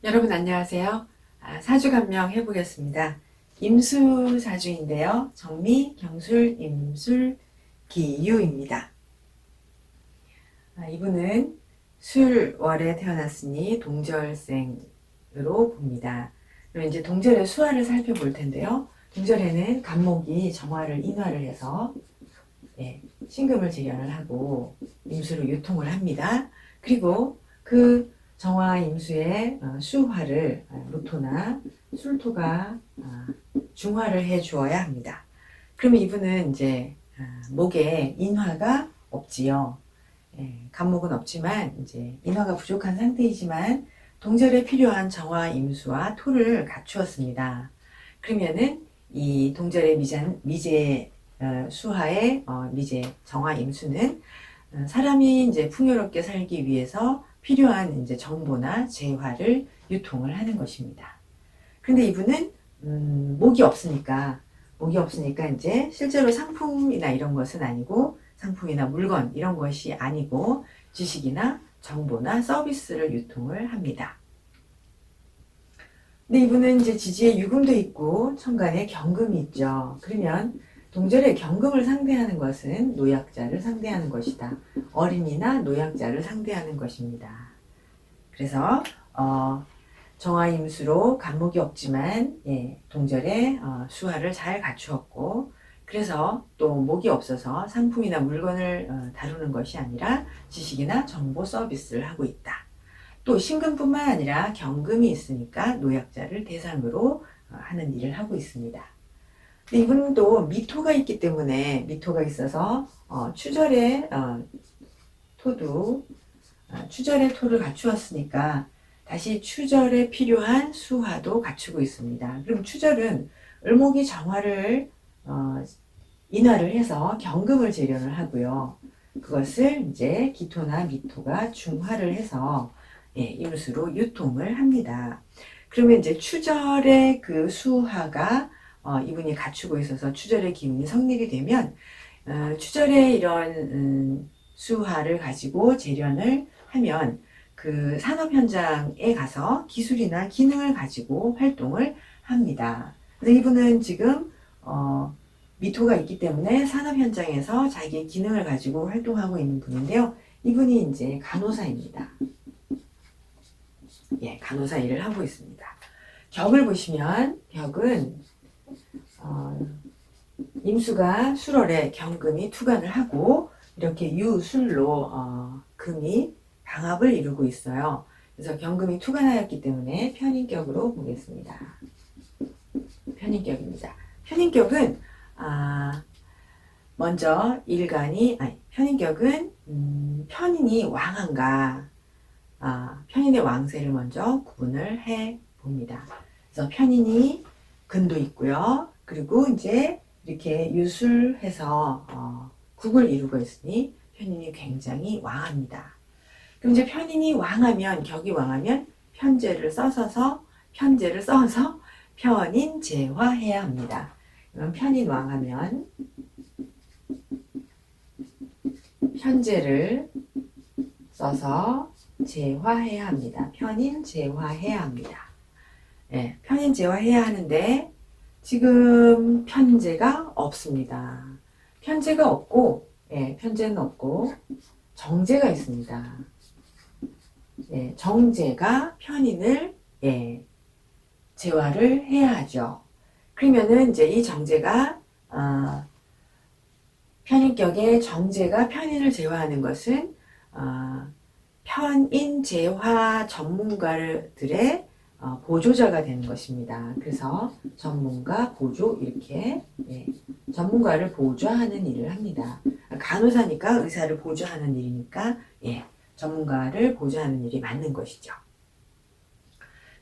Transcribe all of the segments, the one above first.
여러분 안녕하세요. 사주감명 해보겠습니다. 임수사주인데요. 정미, 경술, 임술, 기유입니다. 이분은 술월에 태어났으니 동절생으로 봅니다. 그럼 이제 동절의 수화를 살펴볼 텐데요. 동절에는 간목이 정화를 인화를 해서 신금을 재련을 하고 임수로 유통을 합니다. 그리고 그 정화 임수의 수화를 무토나 술토가 중화를 해 주어야 합니다. 그러면 이분은 이제 목에 인화가 없지요. 간목은 없지만 이제 인화가 부족한 상태이지만 동절에 필요한 정화 임수와 토를 갖추었습니다. 그러면은 이 동절의 미제 수하의 미제 정화 임수는 사람이 이제 풍요롭게 살기 위해서 필요한 이제 정보나 재화를 유통을 하는 것입니다. 근데 이분은 목이 없으니까 이제 실제로 상품이나 이런 것은 아니고 상품이나 물건 이런 것이 아니고 지식이나 정보나 서비스를 유통을 합니다. 근데 이분은 이제 지지에 유금도 있고 천간에 경금이 있죠. 그러면 동절에 경금을 상대하는 것은 노약자를 상대하는 것이다. 어린이나 노약자를 상대하는 것입니다. 그래서 정화임수로 간목이 없지만 동절에 수화를 잘 갖추었고, 그래서 또 목이 없어서 상품이나 물건을 다루는 것이 아니라 지식이나 정보 서비스를 하고 있다. 또 신금뿐만 아니라 경금이 있으니까 노약자를 대상으로 하는 일을 하고 있습니다. 근데 이분은 또 미토가 있기 때문에 미토가 있어서 추절의 추절의 토를 갖추었으니까 다시 추절에 필요한 수화도 갖추고 있습니다. 그럼 추절은 을목이 정화를 인화를 해서 경금을 재련을 하고요. 그것을 이제 기토나 미토가 중화를 해서 임수로 유통을 합니다. 그러면 이제 추절의 그 수화가 이분이 갖추고 있어서 추절의 기운이 성립이 되면 추절의 이런 수화를 가지고 재련을 하면 그 산업 현장에 가서 기술이나 기능을 가지고 활동을 합니다. 그래서 이분은 지금 미토가 있기 때문에 산업 현장에서 자기의 기능을 가지고 활동하고 있는 분인데요. 이분이 이제 간호사입니다. 간호사 일을 하고 있습니다. 격을 보시면 격은 임수가 술월에 경금이 투관을 하고 이렇게 유술로 금이 방합을 이루고 있어요. 그래서 경금이 투관하였기 때문에 편인격으로 보겠습니다. 편인격입니다. 편인격은 먼저 편인격은 편인이 왕한가 편인의 왕세를 먼저 구분을 해 봅니다. 그래서 편인이 근도 있고요. 그리고 이제 이렇게 유술해서 국을 이루고 있으니 편인이 굉장히 왕합니다. 그럼 이제 편인이 왕하면 격이 왕하면 편제를 써서 편인제화해야 합니다. 그럼 편인 왕하면 편제를 써서 제화해야 합니다. 편인제화해야 합니다. 편인제화해야 하는데 지금 편제가 없습니다. 편제가 없고 편제는 없고 정제가 있습니다. 정제가 편인을 제화를 해야 하죠. 그러면은 이제 이 정제가 편인격의 정제가 편인을 제화하는 것은 편인 제화 전문가들의 보조자가 되는 것입니다. 그래서 전문가, 보조 이렇게 전문가를 보조하는 일을 합니다. 간호사니까 의사를 보조하는 일이니까 전문가를 보조하는 일이 맞는 것이죠.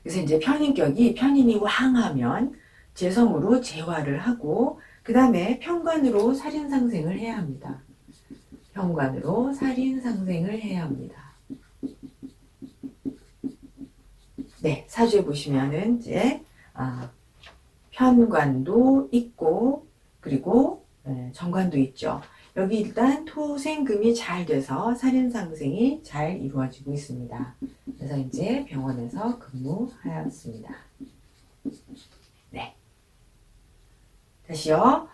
그래서 이제 편인격이 편인이 왕하면 재성으로 제화를 하고 그 다음에 편관으로 살인상생을 해야 합니다. 편관으로 살인상생을 해야 합니다. 사주에 보시면은 이제 편관도 있고 그리고 정관도 있죠. 여기 일단 토생금이 잘 돼서 살인상생이 잘 이루어지고 있습니다. 그래서 이제 병원에서 근무하였습니다. 네. 다시요.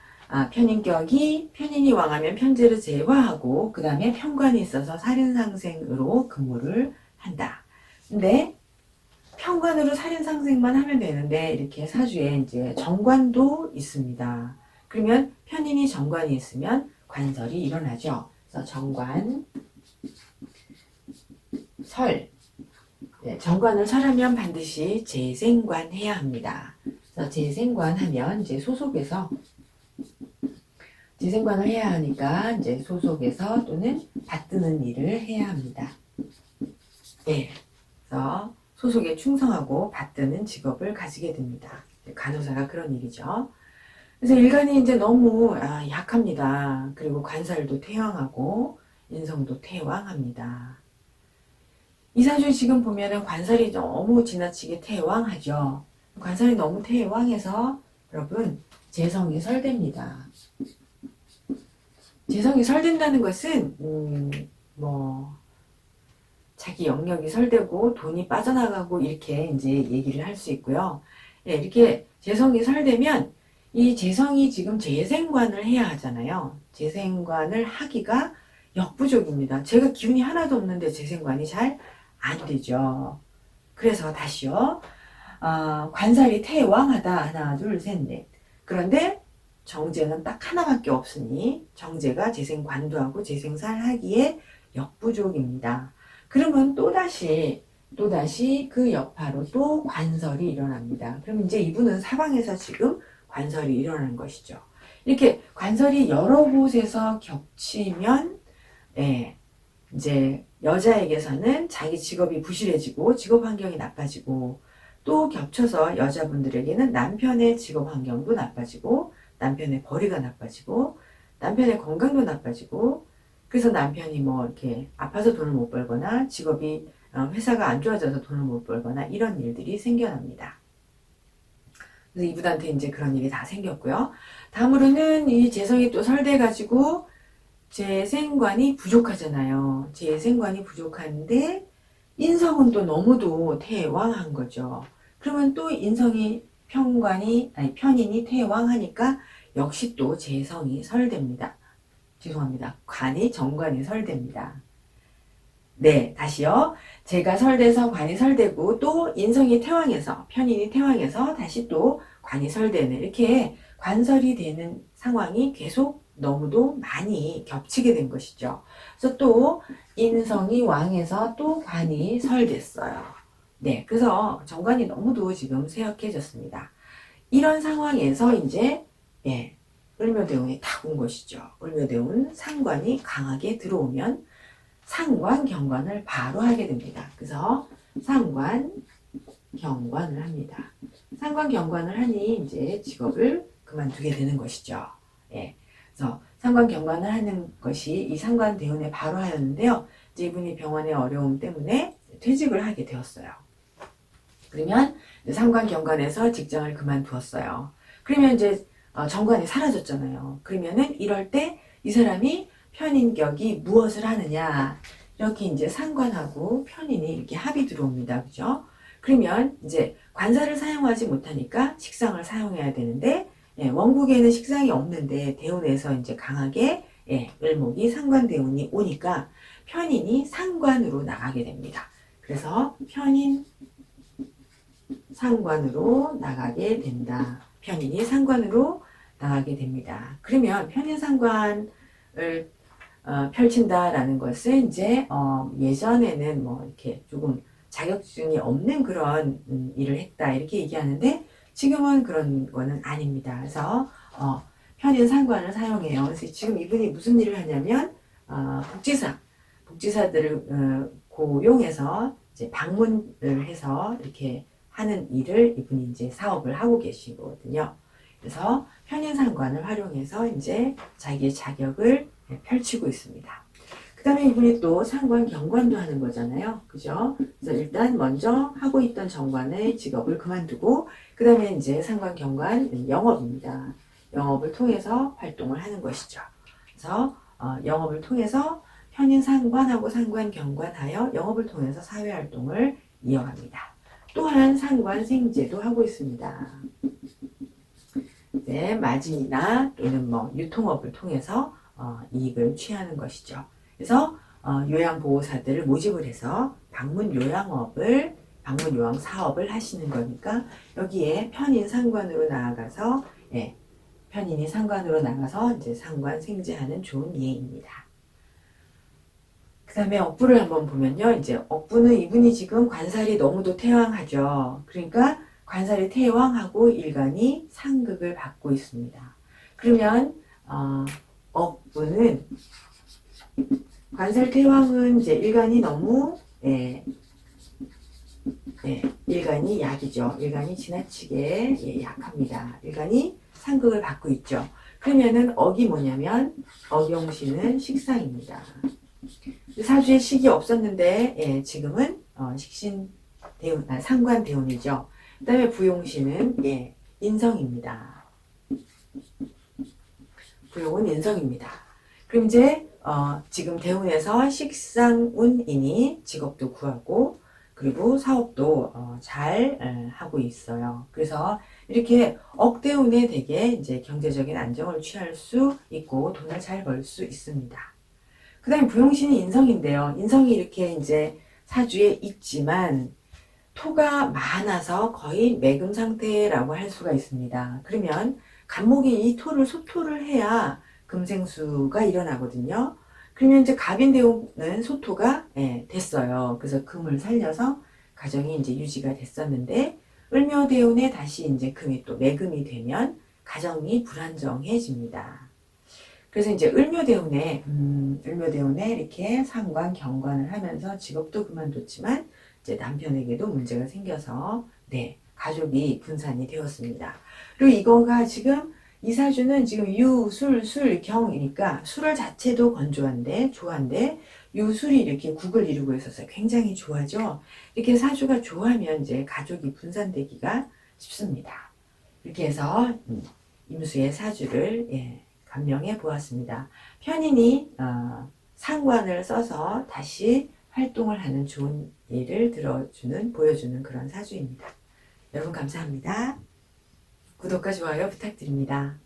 편인격이 편인이 왕하면 편제를 제화하고 그 다음에 편관이 있어서 살인상생으로 근무를 한다. 근데 편관으로 살인상생만 하면 되는데 이렇게 사주에 이제 정관도 있습니다. 그러면 편인이 정관이 있으면 관설이 일어나죠. 그래서 정관, 설. 네, 정관을 설하면 반드시 재생관 해야 합니다. 그래서 재생관 하면 이제 소속에서 재생관을 해야 하니까 이제 소속에서 또는 받드는 일을 해야 합니다. 네. 그래서 소속에 충성하고 받드는 직업을 가지게 됩니다. 간호사가 그런 일이죠. 그래서 일간이 이제 너무 약합니다. 그리고 관살도 퇴왕하고 인성도 퇴왕합니다. 이 사주 지금 보면은 관살이 너무 지나치게 퇴왕하죠. 관살이 너무 퇴왕해서 여러분 재성이 설됩니다. 재성이 설된다는 것은 뭐 자기 영역이 설되고 돈이 빠져나가고 이렇게 이제 얘기를 할 수 있고요. 예, 이렇게 재성이 설되면 이 재성이 지금 재생관을 해야 하잖아요. 재생관을 하기가 역부족입니다. 제가 기운이 하나도 없는데 재생관이 잘 안 되죠. 그래서 다시요. 관살이 태왕하다. 하나, 둘, 셋, 넷. 그런데 정제는 딱 하나밖에 없으니 정제가 재생관도하고 재생살하기에 역부족입니다. 그러면 또다시 그 여파로 또 관설이 일어납니다. 그럼 이제 이분은 사방에서 지금 관설이 일어나는 것이죠. 이렇게 관설이 여러 곳에서 겹치면 이제 여자에게서는 자기 직업이 부실해지고 직업 환경이 나빠지고 또 겹쳐서 여자분들에게는 남편의 직업 환경도 나빠지고 남편의 벌이가 나빠지고 남편의 건강도 나빠지고 그래서 남편이 뭐 이렇게 아파서 돈을 못 벌거나 직업이 회사가 안 좋아져서 돈을 못 벌거나 이런 일들이 생겨납니다. 그래서 이분한테 이제 그런 일이 다 생겼고요. 다음으로는 이 재성이 또 설돼가지고 재생관이 부족하잖아요. 재생관이 부족한데 인성은 또 너무도 퇴왕한 거죠. 그러면 또 인성이 편인이 퇴왕하니까 역시 또 재성이 설됩니다. 죄송합니다. 정관이 설됩니다. 네, 다시요. 제가 설돼서 관이 설되고 또 인성이 퇴왕해서 편인이 퇴왕해서 다시 또 관이 설되는 이렇게 관설이 되는 상황이 계속 너무도 많이 겹치게 된 것이죠. 그래서 또 인성이 왕해서 또 관이 설됐어요. 네, 그래서 정관이 너무도 지금 쇠약해졌습니다. 이런 상황에서 이제 을묘대운이 딱 온 것이죠. 을묘대운 상관이 강하게 들어오면 상관 경관을 바로 하게 됩니다. 그래서 상관 경관을 합니다. 상관 경관을 하니 이제 직업을 그만두게 되는 것이죠. 예. 그래서 상관 경관을 하는 것이 이 상관 대운에 바로 하였는데요. 이제 이분이 병원의 어려움 때문에 퇴직을 하게 되었어요. 그러면 상관 경관에서 직장을 그만두었어요. 그러면 이제 정관이 사라졌잖아요. 그러면은 이럴 때 이 사람이 편인격이 무엇을 하느냐 이렇게 이제 상관하고 편인이 이렇게 합이 들어옵니다. 그죠? 그러면 이제 관사를 사용하지 못하니까 식상을 사용해야 되는데 원국에는 식상이 없는데 대운에서 이제 강하게 을목이 상관대운이 오니까 편인이 상관으로 나가게 됩니다. 그래서 편인 상관으로 나가게 된다. 편인이 상관으로 나가게 됩니다. 그러면 편인 상관을 펼친다라는 것은 이제 예전에는 뭐 이렇게 조금 자격증이 없는 그런 일을 했다 이렇게 얘기하는데 지금은 그런 거는 아닙니다. 그래서 편인 상관을 사용해요. 그래서 지금 이분이 무슨 일을 하냐면 복지사들을 고용해서 이제 방문을 해서 이렇게 하는 일을 이분이 이제 사업을 하고 계시거든요. 그래서 편인 상관을 활용해서 이제 자기의 자격을 펼치고 있습니다. 그 다음에 이분이 또 상관 경관도 하는 거잖아요. 그죠? 그래서 일단 먼저 하고 있던 정관의 직업을 그만두고 그 다음에 이제 상관 경관 영업입니다. 영업을 통해서 활동을 하는 것이죠. 그래서 영업을 통해서 편인 상관하고 상관 경관하여 영업을 통해서 사회 활동을 이어갑니다. 또한 상관 생제도 하고 있습니다. 이제 마진이나 또는 뭐 유통업을 통해서 이익을 취하는 것이죠. 그래서 요양보호사들을 모집을 해서 방문 요양 사업을 하시는 거니까 여기에 편인 상관으로 나아가서 편인이 상관으로 나가서 이제 상관 생제하는 좋은 예입니다. 그 다음에 억부를 한번 보면요. 이제 억부는 이분이 지금 관살이 너무도 태왕하죠. 그러니까 관살이 태왕하고 일간이 상극을 받고 있습니다. 그러면 억부는 관살 태왕은 이제 일간이 너무 일간이 약이죠. 일간이 지나치게 약합니다. 일간이 상극을 받고 있죠. 그러면은 억이 뭐냐면 억용신은 식상입니다. 사주에 식이 없었는데 지금은 식신 대운, 상관 대운이죠. 그 다음에 부용신은 인성입니다. 부용은 인성입니다. 그럼 이제 지금 대운에서 식상운이니 직업도 구하고 그리고 사업도 잘 하고 있어요. 그래서 이렇게 억대운에 되게 이제 경제적인 안정을 취할 수 있고 돈을 잘 벌 수 있습니다. 그 다음에 부용신이 인성인데요. 인성이 이렇게 이제 사주에 있지만 토가 많아서 거의 매금 상태라고 할 수가 있습니다. 그러면 간목이 이 토를 소토를 해야 금생수가 일어나거든요. 그러면 이제 갑인대운은 소토가 됐어요. 그래서 금을 살려서 가정이 이제 유지가 됐었는데 을묘대운에 다시 이제 금이 또 매금이 되면 가정이 불안정해집니다. 그래서 이제 을묘대운에 이렇게 상관 경관을 하면서 직업도 그만뒀지만 이제 남편에게도 문제가 생겨서 가족이 분산이 되었습니다. 그리고 이거가 지금 이 사주는 지금 유, 술, 술, 경이니까 술을 자체도 건조한데 좋아한데 유술이 이렇게 국을 이루고 있어서 굉장히 좋아죠. 이렇게 사주가 좋아하면 이제 가족이 분산되기가 쉽습니다. 이렇게 해서 임수의 사주를 감명해 보았습니다. 편인이 상관을 써서 다시 활동을 하는 좋은 예를 보여주는 그런 사주입니다. 여러분 감사합니다. 구독과 좋아요 부탁드립니다.